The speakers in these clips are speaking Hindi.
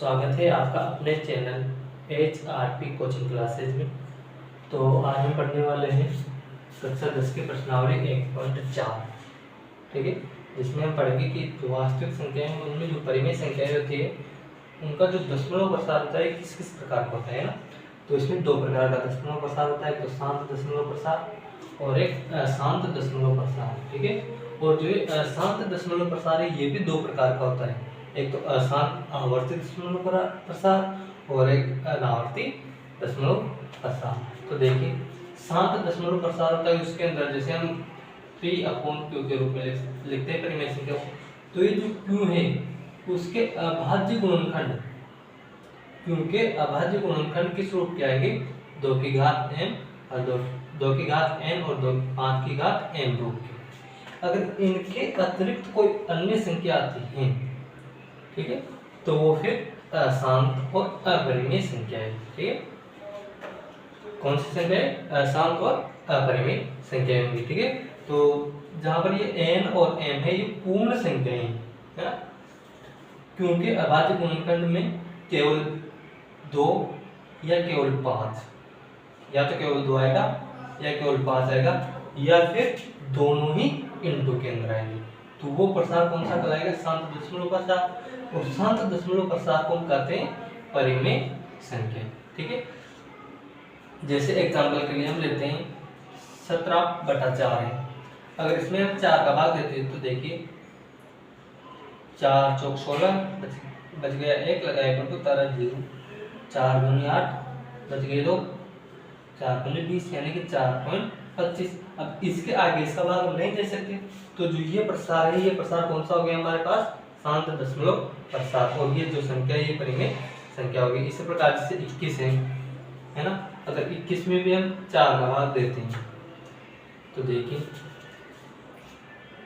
स्वागत है आपका अपने चैनल HRP कोचिंग क्लासेज में। तो आज हम पढ़ने वाले हैं कक्षा 10 की प्रश्नावली 1.4, ठीक है, जिसमें हम पढ़ेंगे कि जो वास्तविक संख्याएं हैं उनमें जो परिमेय संख्याएं होती है उनका जो दशमलव प्रसार होता है किस किस प्रकार का होता है ना। तो इसमें दो प्रकार का दशमलव प्रसार होता है, तो शांत दशमलव प्रसार और एक अशांत दशमलव प्रसार, ठीक है। और जो अशांत दशमलव प्रसार है ये भी दो प्रकार का होता है, एक तो अशांत आवर्ती दशमलव प्रसार और एक अनावर्ती दशमलव प्रसार। तो देखिए शांत दशमलव प्रसार होता है, उसके अंदर जैसे हम P/Q के रूप में लिखते हैं परिमेय संख्या, तो ये जो Q है उसके अभाज्य गुणनखंड, Q के अभाज्य गुणनखंड किस रूप के आएंगे, 2 की घात m और 2 की घात n और 5 की घात m रूप के। अगर इनके अतिरिक्त कोई अन्य संख्या आती है, ठीक है, तो वो फिर अशांत और अपरिमेय संख्या है, ठीक है। कौन सी संख्या है, अशांत और अपरिमेय संख्या होंगी, ठीक है। तो जहां पर ये n और m है ये पूर्ण संख्याएं हैं, है ना, क्योंकि अभाज्य गुणनखंड में केवल 2 या केवल 5, या तो केवल 2 आएगा या केवल 5 आएगा, या फिर दोनों ही इनटू के अंदर आएंगे। तो वो प्रसार कौन सा कहलाएगा, शांत दशमलव प्रसार। और शांत दशमलव प्रसार को हम कहते हैं परिमेय संख्या, ठीक है। जैसे एग्जांपल के लिए हम लेते हैं 17/4 है, अगर इसमें हम 4 का भाग देते हैं तो देखिए 4 चौक 16 बच गया 1, लगाए पर तो तारा 0, 4 दूनी 8 बच गए 2, 4 दूनी 20 यानी कि 4.25। अब इसके आगे इसका भाग हम नहीं दे सकते, तो जो ये प्रसार है ये प्रसार कौन सा हो गया हमारे पास, शांत दशमलव प्रसार। और ये जो संख्या है ये परिमेय संख्या होगी। इसी प्रकार से 21 है ना, अगर 21 में भी हम 4 का भाग देते हैं तो देखिए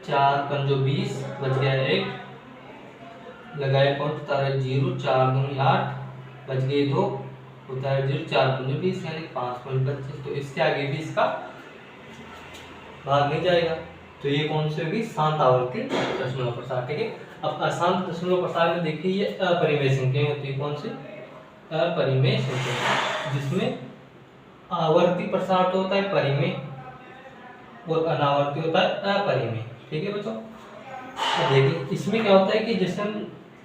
4 पंजो 20 बच गया 1, लगाए पॉइंट तारा 0, 4 दूनी 8 बच गए 2, होता है 0, 4 पंजो 20 यानी 5.25। तो इसके आगे भी इसका भाग नहीं जाएगा, तो ये कौन सी होगी, शांत आवर्ती दशमलव प्रसार, ठीक है। अब अशांत दशमलव प्रसार में देखिए ये अपरिमेय संख्याएं होती है, कौन सी, अपरिमेय संख्या, जिसमें आवर्ती प्रसार तो होता है परिमेय और अनावर्ती होता है अपरिमेय, ठीक है बच्चों। देखिए इसमें क्या होता है कि जैसे हम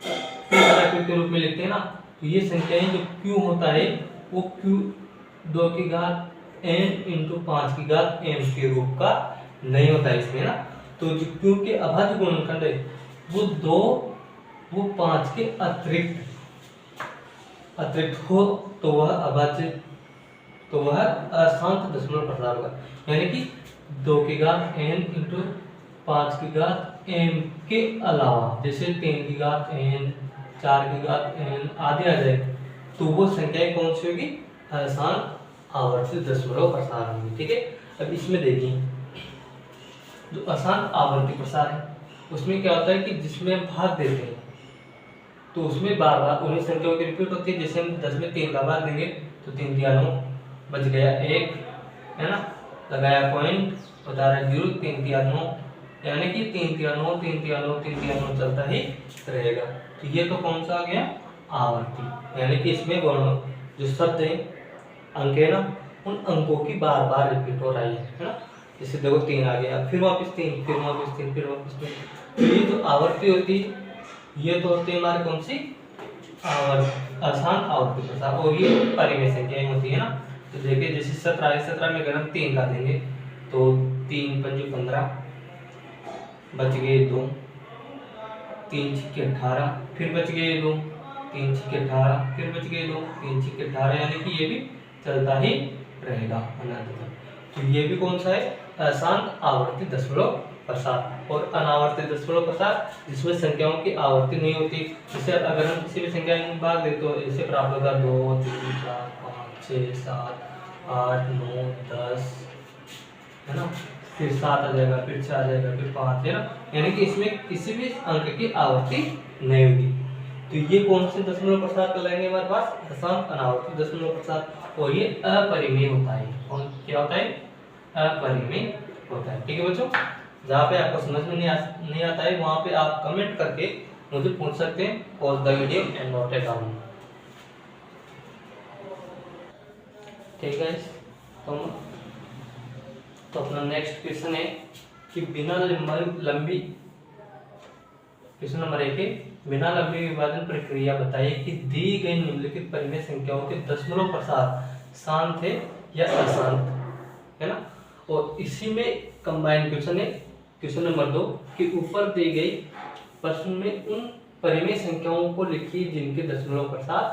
P के रूप में लिखते हैं ना, तो ये संख्याएं जो Q होता है वो Q 2 की घात n इंटू 5 की घात m के रूप का नहीं होता है इसमें ना। तो जो Q के अभाज्य गुणनखंड है वो 5 के अतिरिक्त हो तो वह अभाज्य, तो वह अशांत दशमलव प्रसार होगा, यानी कि 2 की घात n इंटू 5 की घात m के अलावा जैसे 3 की घात n, 4 की घात n आदि आ जाए, तो वो संख्याएं कौन सी होगी, अशांत आवर्ती दशमलव प्रसार होंगी, ठीक है। अब इसमें देखिए जो अशांत आवर्ती प्रसार है उसमें क्या होता है कि जिसमें हम भाग देते हैं तो उसमें बार बार उन्हीं संख्याओं की रिपीट होती है। जैसे हम 10 में 3 का भाग देंगे तो 3 3 9 बच गया 1, है ना, लगाया पॉइंट, बता रहा 0, 3 3 9 यानी कि 3 3 9 3 3 9 3 3 9 चलता ही रहेगा। तो ये तो कौन सा आ गया, आवर्ती, यानी कि इसमें जो शब्द है अंक है ना, उन अंकों की बार बार रिपीट हो रही है ना। जैसे देखो 3 आ गया, फिर वापस 3, फिर वापस 3, फिर वापस 3। तो ये जो आवर्ती होती है ये तो होती है हमारी कौन सी, अशांत आवर्ती प्रसार, और ये परिमेय संख्याएं होती है ना। तो देखिए जैसे 17 में अगर हम 3 का देंगे तो 3 पंजे 15 बच गए 2, 3 छिक्के 18, फिर बच गए 2, 3 छिक्के 18, फिर बच गए 2, 3 छिक्के 18, यानी कि ये भी चलता ही रहेगा अनंत तक। तो ये भी कौन सा है, अशांत आवर्ती दशमलव प्रसार। और अनावर्ती दशमलव प्रसार जिसमें संख्याओं की आवर्ती नहीं होती, जैसे अगर हम किसी भी संख्या में भाग दें तो इसे प्राप्त होगा 2 3 4 5 6 7 8 9 10, है ना, फिर 7 आ जाएगा, फिर 6 आ जाएगा, फिर 5, है ना, यानी कि इसमें किसी भी अंक की आवर्ती नहीं होगी। तो ये कौन से दशमलव प्रसार कहलाएंगे हमारे पास, अशांत अनावर्ती दशमलव प्रसार। और ये अपरिमेय होता है, कौन क्या होता है, अपरिमेय होता है, ठीक है बच्चों। जहाँ पे आपको समझ में नहीं आता है वहाँ पे आप कमेंट करके मुझे पूछ सकते हैं, और the video and note it down. ठीक है। तो अपना नेक्स्ट क्वेश्चन है कि बिना लंबी, क्वेश्चन नंबर 1 है, बिना लंबी विभाजन प्रक्रिया बताइए कि दी गई निम्नलिखित परिमेय संख्याओं के दशमलव प्रसार शांत है या अशांत, है ना। और इसी में कंबाइंड क्वेश्चन है क्वेश्चन नंबर 2 कि ऊपर दी गई प्रश्न में उन परिमेय संख्याओं को लिखिए जिनके दशमलव प्रसार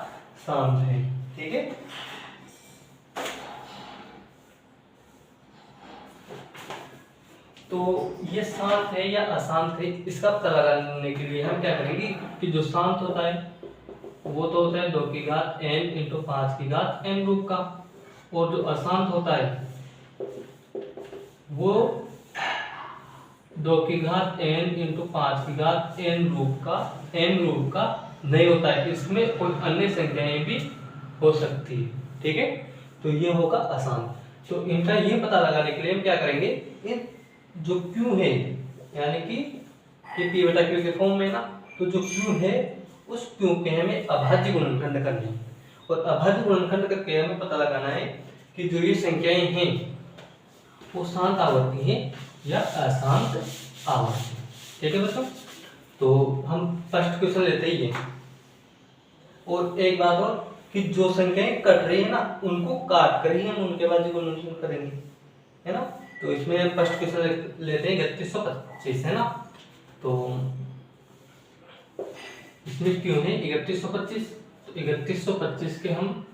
शांत है। ठीक है। तो ये शांत है या अशांत है, इसका पता लगाने के लिए हम क्या करेंगे कि जो शांत होता है वो तो होता है 2 की घात n इंटू 5 की घात n रूप का, और जो अशांत होता है वो 2 की घात n इंटू 5 की घात n रूप का नहीं होता है, इसमें कोई अन्य संख्याएं भी हो सकती है। ठीक है। तो ये होगा अशांत। तो इनका ये पता लगाने के लिए हम क्या करेंगे, इन जो Q है यानी कि P बटा Q के फॉर्म में ना, तो जो Q है उस Q के हमें अभाज्य गुणनखंड करनी है, और अभाज्य गुणनखंड करके हमें पता लगाना है कि जो ये संख्याएं हैं वो शांत आवर्ती है या अशांत आवर्ती। ठीक है बच्चों। तो हम फर्स्ट क्वेश्चन लेते ही हैं। और एक बात और कि जो संख्याएं कट रही है ना उनको काट कर ही हम उनके बाद गुणनखंड करेंगे, है ना। तो इसमें हम फर्स्ट क्वेश्चन लेते हैं 3125, है ना। तो इसमें क्यों है 3125, तो 3125 के हम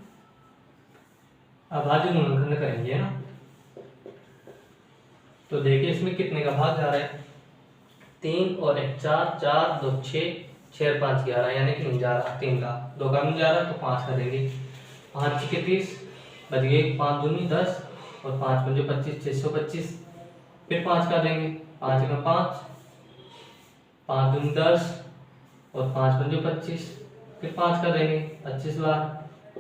अभाज्य गुणनखंड करेंगे, है ना। तो देखिए इसमें कितने का भाग जा रहा है, 3 और 1 4, 4 2 6, 6 5 11, यानी कि नहीं जा रहा 3 का, 2 का नहीं जा रहा तो 5 का देंगे। 5 के 30 बच गए, 5 दूनी 10 और 5 पंजे 25, 625। फिर 5 का देंगे, 5 का 5, 5 दूनी 10 और 5 पंजे 25। फिर 5 का देंगे 25 बार,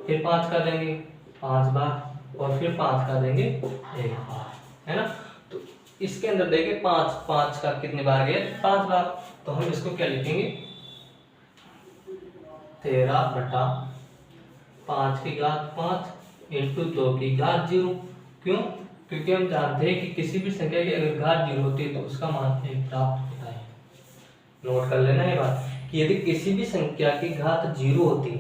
फिर 5 का देंगे 5 बार और फिर 5 का देंगे 1 बार, है ना। तो इसके अंदर देखिए 5 5 का कितने बार गए, 5 बार। तो हम इसको क्या लिखेंगे, 13 बटा 5 की घात 5 इंटू 2 की घात 0। क्यों? क्योंकि हम जानते हैं कि किसी भी संख्या की अगर घात 0 होती है तो उसका मान 1 प्राप्त होता है। नोट कर लेना ये बात कि यदि किसी भी संख्या की घात 0 होती है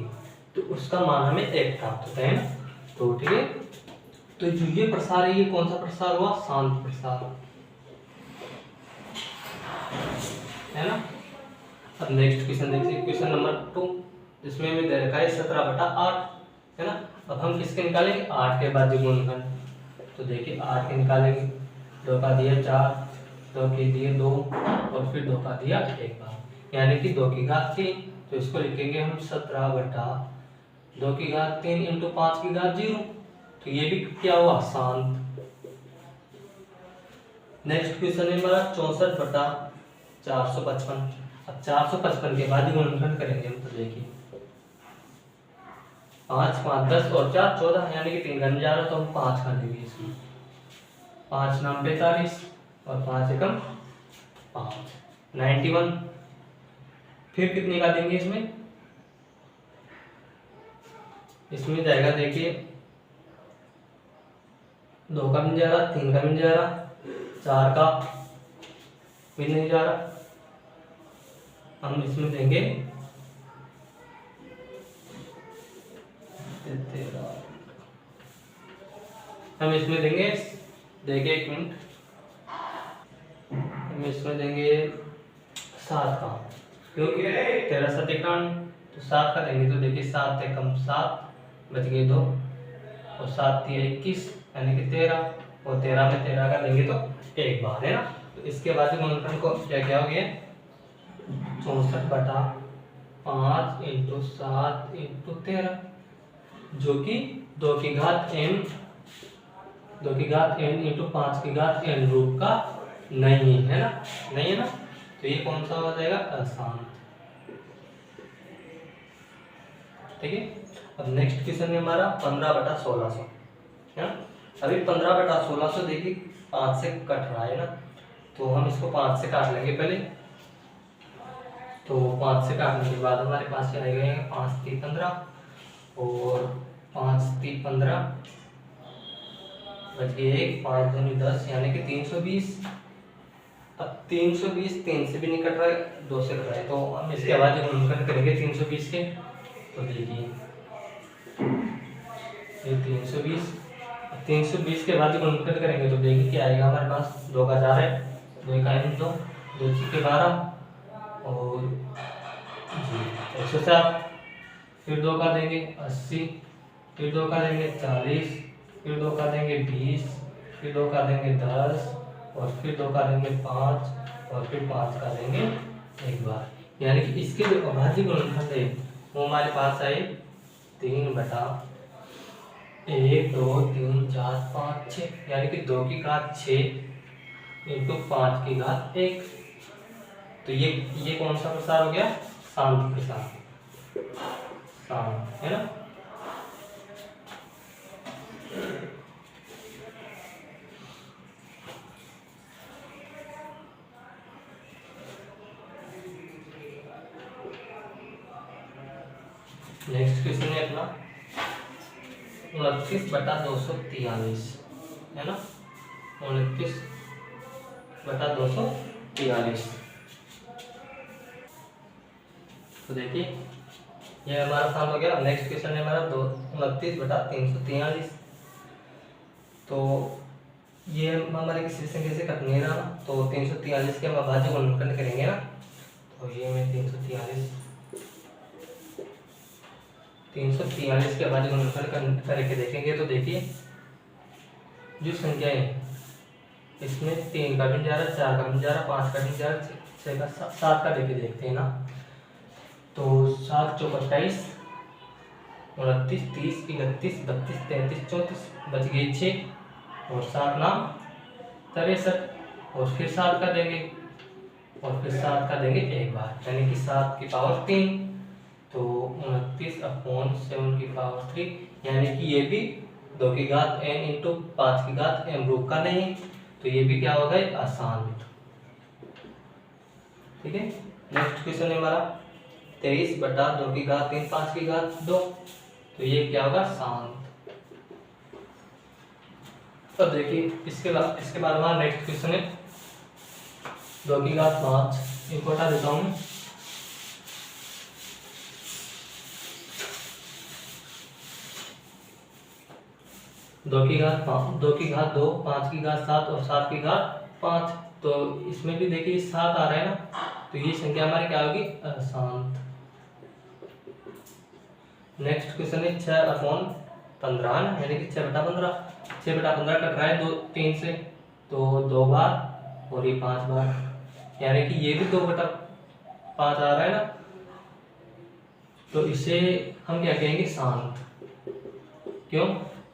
तो उसका मान हमें 1 प्राप्त होता है ना। तो ठीक है। तो जो ये प्रसार है ये कौन सा प्रसार हुआ, शांत प्रसार, है ना। अब नेक्स्ट क्वेश्चन देखिए, क्वेश्चन नंबर 2, जिसमें हमें दे रखा है 17 बटा 8, है ना। अब हम किसके निकालेंगे, 8 के बाद गुणनखंड। तो देखिए 8 के निकालेंगे, 2 का दिया 4, 2 के दिए 2 और फिर 2 का दिया 1 बार, यानी कि 2 की घात 3। तो इसको लिखेंगे हम 17 बटा 2 की घात 3 इंटू 5 की घात 0। तो ये भी क्या हुआ, शांत। नेक्स्ट क्वेश्चन है हमारा 64 बटा 455। अब 455 के बाद गुणनखंड करेंगे हम। तो देखिए 5 5 10 और 4 14, यानी कि 3 का नहीं जा रहा तो हम 5 का लेंगे इसमें। 5 नाम 45 और 5 एकम 5, 91। फिर कितने का देंगे इसमें, इसमें जाएगा देखिए 2 का नहीं जा रहा, 3 का नहीं जा रहा, 4 का भी नहीं जा रहा। हम इसमें देंगे 13, हम इसमें देंगे, देखिए 1 मिनट, हम इसमें देंगे 7 का, क्योंकि 13 7 91, तो 7 का देंगे। तो देखिए 7 एकम 7 बच गए 2 और 7 3 21, यानी कि 13, और 13 में 13 का देंगे तो 1 बार, है ना। तो इसके बाद गुणनखंड को क्या हो गया, 64 बटा 5 इंटू 7 इंटू 13, जो कि 2 की घात n इंटू 5 की घात n रूप का नहीं है ना, नहीं है ना। तो ये कौन सा हो जाएगा, अशांत। ठीक है। अब नेक्स्ट क्वेश्चन है हमारा 15 बटा 1600, है ना। अभी 15 बटा 1600 देखिए 5 से कट रहा है ना, तो हम इसको 5 से काट लेंगे पहले। तो 5 से काटने के बाद हमारे पास क्या आएगा, 5 3 15 और 5 3 15 बच गए 1, 5 दूनी 10 यानी कि 320। अब 320 3 से भी नहीं कट रहा है, 2 से कट रहा है, तो हम इसके अभाज्य गुणनखंड करेंगे 320 के। तो देखिए ये 320 के अभाज्य गुणनखंड करेंगे तो देखिए क्या आएगा हमारे पास। 2 का 4 है, 2 का 2, 2 के 12 और जी 107। फिर 2 का देंगे 80, फिर 2 का देंगे 40, फिर 2 का देंगे 20, फिर 2 का देंगे 10 और फिर 2 का देंगे 5 और फिर 5 का देंगे एक बार। यानी कि इसके जो अभाज्य गुणनखंड है वो हमारे पास आए 3 बटा 1, 2, 3, 4, 5, 6 यानी कि 2 की घात 6 इंटू 5 की घात 1। तो ये कौन सा प्रसार हो गया? शांत प्रसार, शांत है ना। नेक्स्ट क्वेश्चन है अपना 29 बटा 243 है ना, 29 बटा 243। तो देखिए ये हमारा शांत हो गया। नेक्स्ट क्वेश्चन है हमारा 29 बटा 343। तो ये हमारे किसी संख्या से कट नहीं रहा, तो 343 के हम अभाज्य गुणनखंड करेंगे ना। तो ये मैं 343 के अभाज्य गुणनखंड करके देखेंगे। तो देखिए जो संख्या है इसमें 3 का भी जा रहा, 4 का भी जा रहा, 5 का भी जा रहा, 6 का 7 का लेके देखते हैं ना। तो 7 चौक 28, 29, 30, 31, 32, 33, 34 बच गए 6 और 7 नाम 63 और फिर 7 का देंगे और फिर 7 का देंगे एक बार यानी कि 7 की पावर 3। तो 29/7 की पावर 3 यानी कि ये भी 2 की घात n इंटू 5 की घात m रूप का नहीं, तो ये भी क्या हो गए अशांत। ठीक है। नेक्स्ट क्वेश्चन है हमारा 23 बटा 2 की घात 3 5 की घात 2, तो ये क्या होगा शांत। तो देखिए इसके बाद हमारा नेक्स्ट क्वेश्चन है 2 की घात 5, इनको हटा देता हूँ। 2 की घात 5, 2 की घात 2, 5 की घात 7 और 7 की घात 5। तो इसमें भी देखिए 7 आ रहा है ना, तो ये संख्या हमारी क्या होगी अशांत। नेक्स्ट क्वेश्चन है 6/15 यानी कि 6/15। 6/15 कट रहा है 3 से, तो 2 बार और ये 5 बार यानी कि ये भी 2/5 आ रहा है ना, तो इसे हम क्या कहेंगे शांत। क्यों?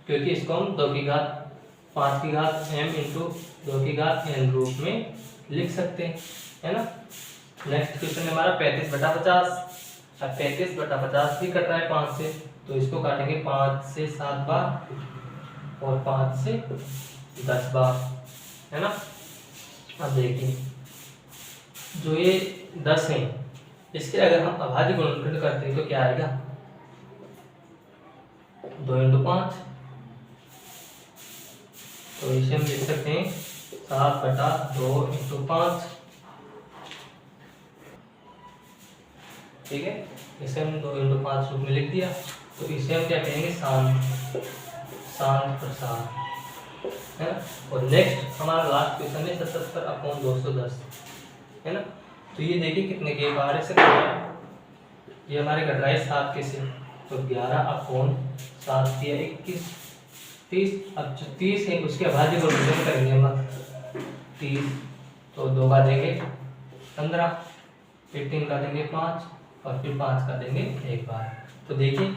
क्योंकि इसको हम 2 की घात 5 की घात m इंटू 2 की घात n रूप में लिख सकते हैं, है ना। नेक्स्ट क्वेश्चन है हमारा 35/50। अब 35/50 भी कट रहा है 5 से, तो इसको काटेंगे 5 से 7 बार और 5 से 10 बार, है ना। अब देखिए जो ये 10 है इसके अगर हम अभाज्य गुणनखंड करते हैं तो क्या आएगा 2 × 5, तो इसे हम लिख सकते हैं 7/2 × 5। ठीक है, इसे हम 2 × 5 रूप में लिख दिया, तो इसे हम क्या कहेंगे शांत प्रसार, है ना। और नेक्स्ट हमारा लास्ट क्वेश्चन है 77/210, है ना। तो ये देखिए कितने के 12 से ये हमारे घट रहा है 7 के से, तो 11/7 किया 21 30। अब जो 30 है उसके अभाज्य गुणनखंड करेंगे हम 30, तो 2 का देंगे 15, फिर 3 का देंगे 5 और फिर 5 का देंगे एक बार। तो देखिए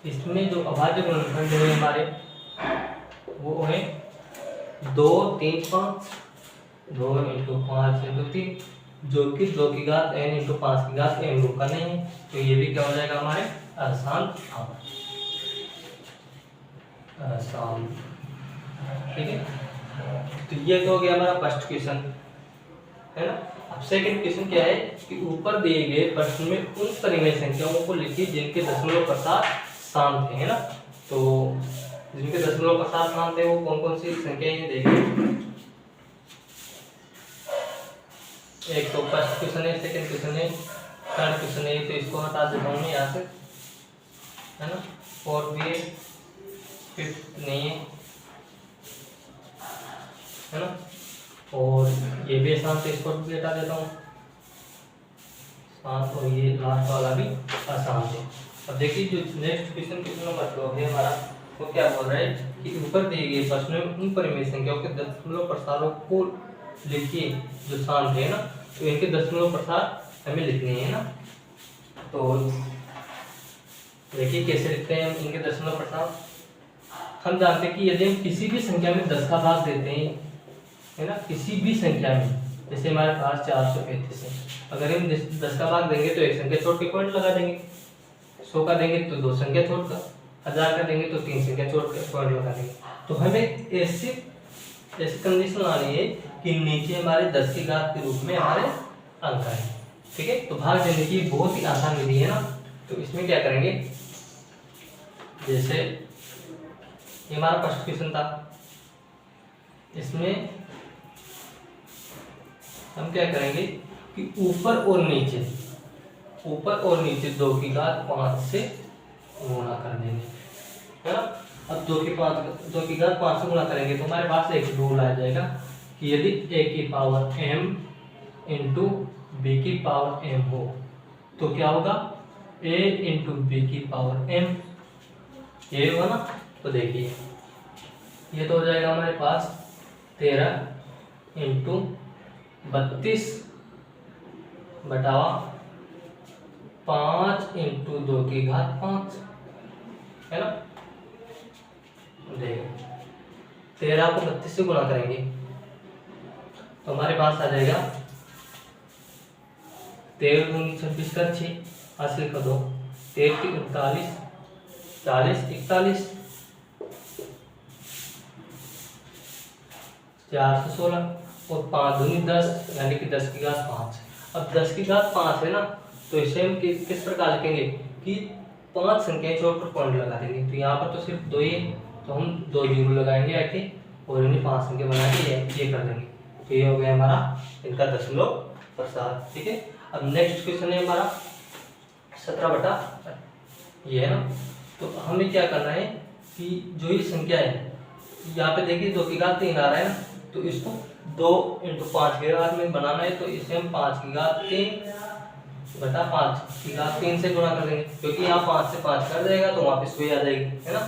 इसमें जो अभाज्य गुणनखंड है हमारे वो है 2 3 5, 2 × 5 × 3, जो कि 2 की घात n × 5 की घात m रूप का नहीं है, तो ये भी क्या हो जाएगा हमारे अशांत अशांत। ठीक है, तो ये तो हो गया हमारा फर्स्ट क्वेश्चन, है ना। अब सेकंड क्वेश्चन क्या है कि ऊपर दिए गए प्रश्न में उन परिमेय संख्याओं को लिखिए जिनके दशमलव प्रसार शांत है ना। तो जिनके दशमलव प्रसार शांत है वो कौन कौन सी संख्या है देखिए। एक तो फर्स्ट क्वेश्चन है, सेकंड क्वेश्चन है, थर्ड क्वेश्चन है, तो इसको हटा देता हूँ मैं यहाँ से, है ना। फोर्थ भी है, फिफ्थ नहीं है ना, और ये भी आसान है, इसको भी हटा देता हूँ शांत, और ये लास्ट वाला भी आसान है। अब देखिए जो नेक्स्ट क्वेश्चन नंबर 2 है हमारा, वो क्या बोल रहा है कि ऊपर दिए गए प्रश्न में उन परिमेय संख्याओं के दशमलव प्रसारों को लिखिए जो शांत है ना, तो इनके दशमलव प्रसार हमें लिखने हैं ना। तो देखिए कैसे लिखते हैं हम इनके दशमलव प्रसार। हम जानते हैं कि यदि हम किसी भी संख्या में 10 का भाग देते हैं, है ना, किसी भी संख्या में, जैसे हमारे पास 435 है, अगर हम 10 का भाग देंगे तो एक संख्या छोड़ के पॉइंट लगा देंगे, 100 का देंगे तो 2 संख्या छोड़कर, 1000 का देंगे तो 3 संख्या छोड़कर पॉइंट लगा देंगे। तो हमें ऐसी कंडीशन आनी है कि नीचे हमारे 10 की घात के रूप में हमारे अंक है, ठीक है। तो भाग देने की बहुत ही आसान विधि है ना। तो इसमें क्या करेंगे, जैसे ये हमारा फर्स्ट क्वेश्चन था, इसमें हम क्या करेंगे कि ऊपर और नीचे 2 की घात 5 से गुणा कर देंगे, है ना। अब 2 की घात 5 से गुणा करेंगे तो हमारे पास एक रूल आ जाएगा कि यदि a की पावर m इंटू b की पावर m हो तो क्या होगा, a इंटू b की पावर m, ये होगा ना। तो देखिए ये तो हो जाएगा हमारे पास 13 इंटू 32 बटावा 5 इंटू 2 की घात 5, है ना। देखिए 13 को 32 से गुणा करेंगे तो हमारे पास आ जाएगा 13 दूनी 26 का 6, हासिल कर दो, 13 की 39, 40 41, 416 और 5 दूनी 10, यानी कि 10 की घात 5। अब 10 की घात 5 है ना, तो इसे हम किस प्रकार लिखेंगे कि 5 संख्याएं छोड़कर पॉइंट लगा देंगे। तो यहाँ पर तो सिर्फ 2 ही है, तो हम 2 जीरो लगाएंगे आके और इन्हें 5 संख्या बना के ये कर देंगे। तो ये हो गया हमारा इनका दशमलव प्रसार, ठीक है। अब नेक्स्ट क्वेश्चन है हमारा 17 बटा ये है ना। तो हमें क्या करना है कि जो ये संख्या है, यहाँ पे देखिए 2 की घात 3 आ रहा है ना, तो इसको 2 इंटू 5 के घात में बनाना है। तो इसे हम 5 की घात 3 बटा 5 की घात 3 से गुणा कर देंगे, क्योंकि यहाँ 5 से 5 कर देगा तो वापस वही आ जाएगी, है ना।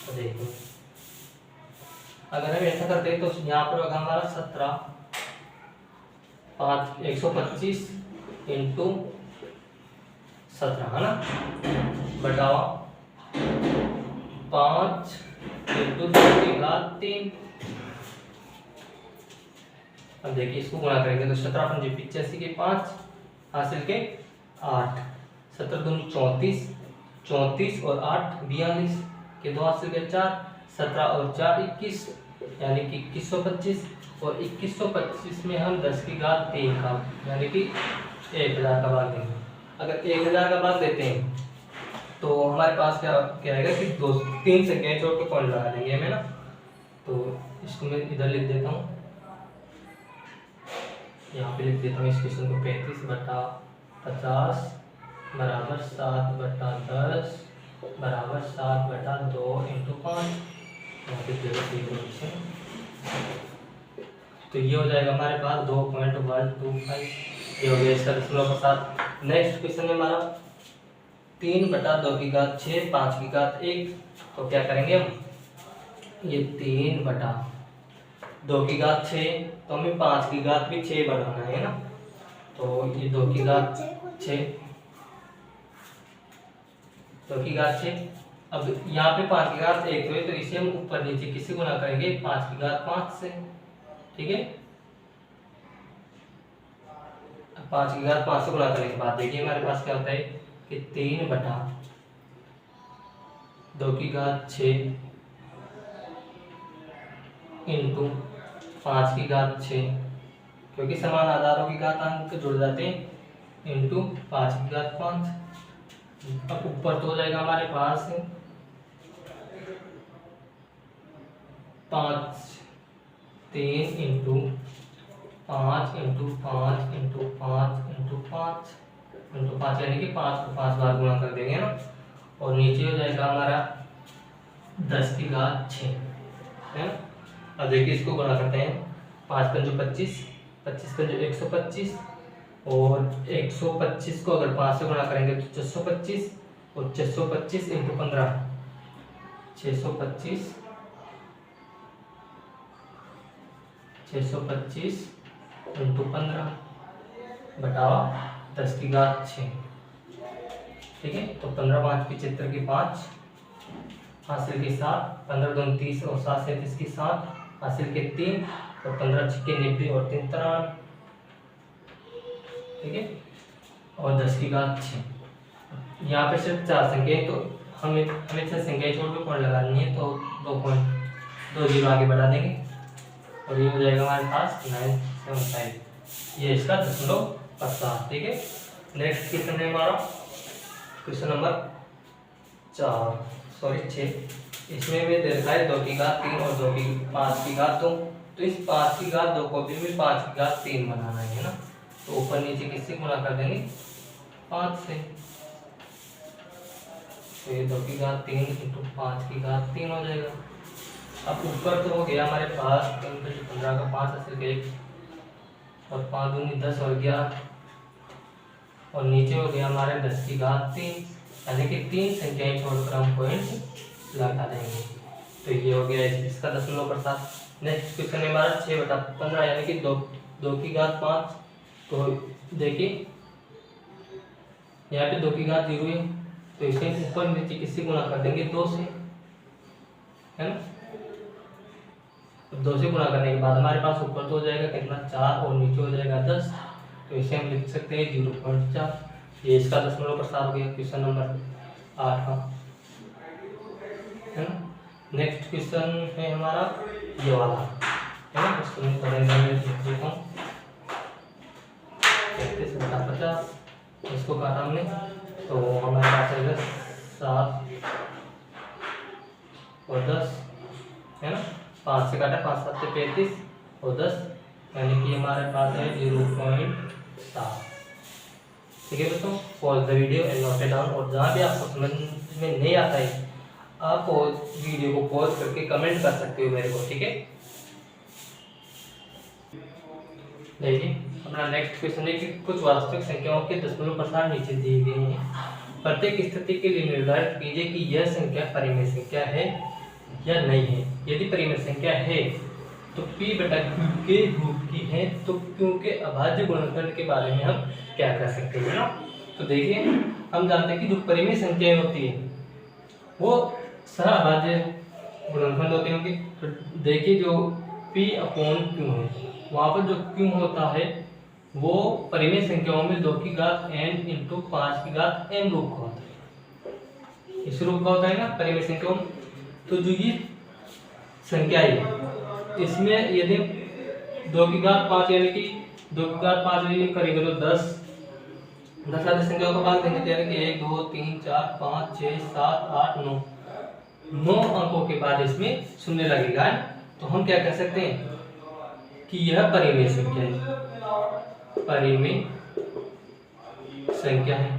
तो देखिए अगर हम ऐसा करते हैं तो यहाँ पर होगा हमारा 17 5 125 इंटू 17, है ना, बटावा 5 इंटू 2 की घात 3। अब देखिए इसको गुणा करेंगे तो 17 पंजे 85 के 5 हासिल के 8, 17 दूनी 34, 34 और 8 42 के 2 हासिल के 4, 17 और 4 21, यानी कि 2125, और 2125 में हम 10 की घात 3 का यानी कि 1000 का भाग देंगे। अगर 1000 का भाग देते हैं तो हमारे पास क्या आएगा कि 3 संख्याएं छोड़ के पॉइंट लगा देंगे हमें ना। तो इसको मैं इधर लिख देता हूँ, यहाँ पे लिख देता हूँ इस क्वेश्चन को 35 बटा 50 बराबर 7 बटा 10 बराबर 7 बटा 2 इंटू 5, यहाँ पे तो ये हो जाएगा हमारे पास 2.125, ये हो गया इसका दशमलव प्रसार। नेक्स्ट क्वेश्चन है हमारा 3 बटा 2 की घात 6 5 की घात 1। तो क्या करेंगे हम, ये 3 बटा 2 की घात 6, तो हमें 5 की घात भी 6 बढ़ाना है ना। तो ये 2 की घात 6, 2 की घात 6। अब यहाँ पे 5 की घात 1 तो है, तो इसे हम ऊपर नीचे किससे गुणा करेंगे, 5 की घात 5 से, ठीक है। 5 की घात 5 से गुणा करने के बाद देखिए हमारे पास क्या होता है कि 3 बटा 2 की घात 6 इंटू 5 की घात 6, क्योंकसमान आधारों की घात अंक जुड़ जाते हैं, इंटू 5 की घात 5। अब ऊपर तो हो जाएगा हमारे पास 5 3 into 5 into 5 into 5 into 5 into 5 यानी कि 5 को 5 बार गुणा कर देंगे ना। और नीचे हो जाएगा हमारा 10 की घात 6 है ना। अब देखिए इसको गुणा करते हैं। 5 पंजो 25, 25 पंजो 125 और 125 को अगर 5 से गुणा करेंगे तो 625 और 625 इंटू 15 625 इंटू 15 बटावा 10 की घात 6। ठीक है, तो 15 5 75 की 5 हासिल के 7, 15 2 30 और 7 37 की 7 हासिल के 3 और 15 6 90 और 3 93। ठीक है, और 10 की घात 6। यहाँ पे सिर्फ 4 संख्याएं, तो हमें 6 संख्याएं छोड़ के पॉइंट लगानी है, तो 2.20 आगे बढ़ा देंगे और ये हो जाएगा हमारे पास 975। ये इसका दशमलव पचास। ठीक है, नेक्स्ट क्वेश्चन है हमारा क्वेश्चन नंबर 6। इसमें भी दे रखा है 2 की घात 3 और 5 की घात 2। तो इस 5 की घात 2 को भी 5 की घात 3 बनाना है ना। तो ऊपर नीचे किससे गुणा कर देंगे? 5 से। तो ये 2 की घात 3 इंटू 5 की घात 3 हो जाएगा। अब ऊपर तो हो गया हमारे पास 3 × 15 का 5 हासिल के 1 और 5 दूनी 10 और 11 और नीचे हो गया हमारे 10 की घात 3 यानी कि 3 संख्याएं छोड़कर हम पॉइंट लगा देंगे। तो ये हो गया इसका दशमलव प्रसाद। नेक्स्ट क्वेश्चन है हमारा 6/15 यानी कि 2 की घात 5। तो देखिए यहाँ पे 2 की घात 0 है, तो इसे ऊपर नीचे किससे गुणा कर देंगे? 2 से, है ना। 2 से गुणा करने के बाद हमारे पास ऊपर तो हो जाएगा कितना? 4 और नीचे हो जाएगा 10। तो इसे हम लिख सकते हैं 0.4। ये इसका दशमलव प्रसाद हो गया क्वेश्चन नंबर 8 का, है ना। नेक्स्ट क्वेश्चन है हमारा ये वाला, है ना। इसको मैं थोड़ा लिख देता हूँ। 33/50 इसको काटा हमने, तो हमारे पास आएगा 7 और 10, है ना। 5 से काटा, 5 7 से 35 और 10 यानी कि हमारे पास है 0.7। ठीक है दोस्तों, pause the video and note it down. और जहाँ भी आपको समझ में नहीं आता है आप वीडियो को पॉज करके कमेंट कर सकते हो मेरे को। ठीक है, देखिए अपना नेक्स्ट क्वेश्चन है कि कुछ वास्तविक संख्याओं के दशमलव प्रसाद नीचे दिए गए हैं। प्रत्येक स्थिति के लिए निर्धारित कीजिए कि यह संख्या परिमेय संख्या है या नहीं है। यदि परिमेय संख्या है तो P/Q के रूप की है, तो Q के अभाज्य गुणनखंड के बारे में हम क्या कर सकते हैं ना। तो देखिए हम जानते हैं कि जो परिमेय संख्याएं होती है वो सहअभाज्य गुणनखंड होते होंगे। तो देखिए जो P/Q है वहाँ पर जो Q होता है वो परिमेय संख्याओं में 2 की घात n इंटू 5 की घात m रूप का होता है। इस रूप का होता है ना परिमेय संख्याओं में। तो जो ये संख्या है इसमें यदि 2 की घात 5 यानी कि 2 की घात 5 यदि करेंगे तो 10 आदि संख्याओं को भाग देंगे, यानी कि 1 2 3 4 5 6 7 8 9 अंकों के बाद इसमें शून्य लगेगा। तो हम क्या कह सकते हैं कि यह परिमेय संख्या है, परिमेय संख्या है।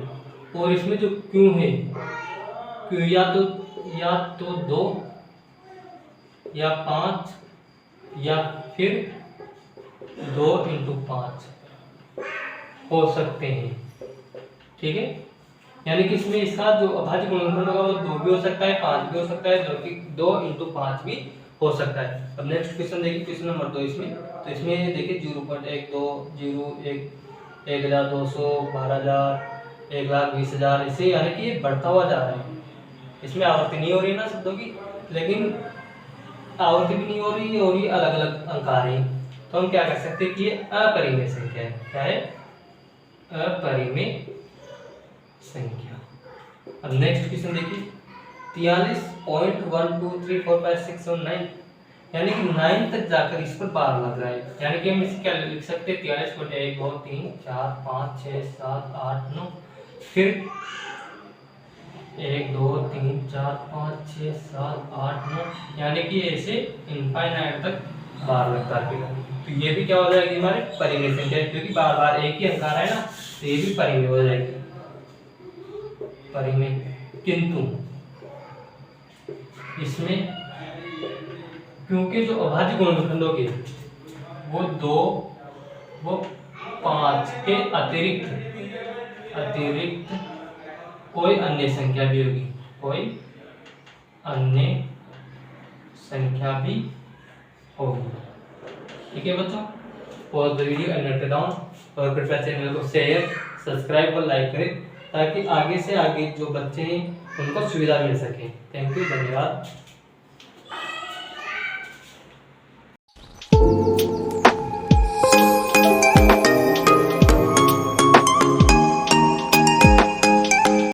और इसमें जो Q है, Q या तो 2 या 5 या फिर 2 इंटू 5 हो सकते हैं। ठीक है, यानी कि इसमें इसका जो अभाज्य गुणनखंड होगा वो 2 भी हो सकता है, 5 भी हो सकता है, जो कि 2 इंटू 5 भी हो सकता है। अब नेक्स्ट क्वेश्चन देखिए, क्वेश्चन नंबर 2 इसमें। तो इसमें देखिए 0.12 0 1 1200 12000 1,20,000 ऐसे, यानी कि ये बढ़ता हुआ जा रहा है। इसमें आवृत्ति नहीं हो रही ना शब्दों की, लेकिन आवृत्ति भी नहीं हो रही और ये अलग अलग अंक आ रहे हैं। तो हम क्या कर सकते हैं कि ये अपरिमेय संख्या है। क्या है? अपरिमेय संख्या। अब नेक्स्ट क्वेश्चन देखिए 43.1234567 यानी कि 9 तक जाकर इस पर बार लग रहा है। यानी कि हम इसे क्या लिख सकते हैं 43.1 2 3 4 5 6 7 8 9 फिर 1 2 3 4 5 6 7 8 9, यानी कि ऐसे इनफाइनाइट तक बार लगता रहेगा। तो ये भी क्या हो जाएगी हमारे परिमेय संख्या, क्योंकि बार बार एक ही अंक आ रहा है ना, तो ये भी परिमेय हो जाएगी, परिमेय। किंतु इसमें क्योंकि जो अभाज्य गुणनखंड होंगे वो 2 वो 5 के अतिरिक्त कोई अन्य संख्या भी होगी, कोई अन्य संख्या भी होगी। ठीक है बच्चों, pause the video and note down, और कृपया चैनल को शेयर, सब्सक्राइब और लाइक करें ताकि आगे से आगे जो बच्चे हैं उनको सुविधा मिल सके। थैंक यू, धन्यवाद।